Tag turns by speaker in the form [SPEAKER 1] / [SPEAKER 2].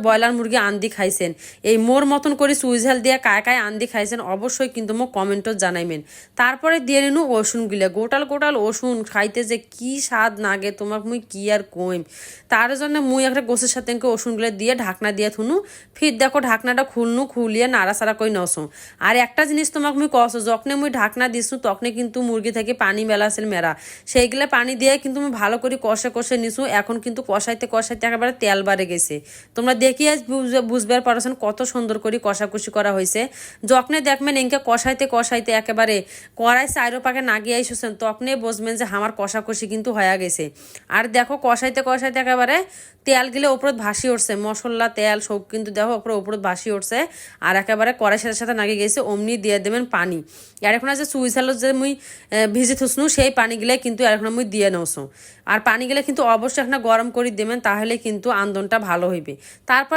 [SPEAKER 1] Broiler মুরগি আন্দি খাইছেন, এই মোর মতন করে সুইঝাল দিয়ে কায় কায় আন্দি খাইছেন অবশ্যই কিন্তু মোক কমেন্টত জানাইবেন। তারপরে দিয়ে নিনু ওষুনগুলা, গোটাল গোটাল ওষুন খাইতে যে কি স্বাদ নাগে তোমাক মুই কি আর কইম। তার জন্য মুই একটা গোছের সাথে ওষুনগুলো দিয়ে ঢাকনা দিয়ে থুনু, ফির দেখো ঢাকনাটা খুলনু, খুলিয়ে নাড়াচাড়া করে নসো। আর একটা জিনিস তোমাক মুই কসো, যখনে মুই ঢাকনা দিছু তখনই কিন্তু মুরগি থেকে পানি মেলাছিল মেরা, সেইগুলা পানি দিয়ে কিন্তু মুই ভালো করে কষে কষে নিছু। এখন কিন্তু কষাইতে কষাইতে একেবারে তেল বাড়ে গেছে, তোমরা দেখি আজ বুঝবার পারছেন কত সুন্দর করে কষাকষি করা হয়েছে। যখনে দেখবেন এনকে কষাইতে কষাইতে একেবারে কড়াই চাইরো পাকে নাগিয়ে আইসছেন, তখনই বুঝবেন যে আমার কষাকষি কিন্তু হয়ে গেছে। আর দেখো কষাইতে কষাইতে একেবারে তেল গিলে ওপরত ভাসি উঠছে, মশলা তেল সব কিন্তু দেখো ওপরত ভাসি উঠছে। আর একেবারে কড়াই সাথে সাথে নাগিয়ে গেছে, অমনি দিয়ে দেবেন পানি। আর এখন যে সুইসালো যে মুই ভিজে থুসনু সেই পানিগুলো কিন্তু এখন মুই দিয়ে নসো। আর পানিগুলো কিন্তু অবশ্যই এখন গরম করে দেবেন, তাহলে কিন্তু আন্দনটা ভালো হইবে। তারপর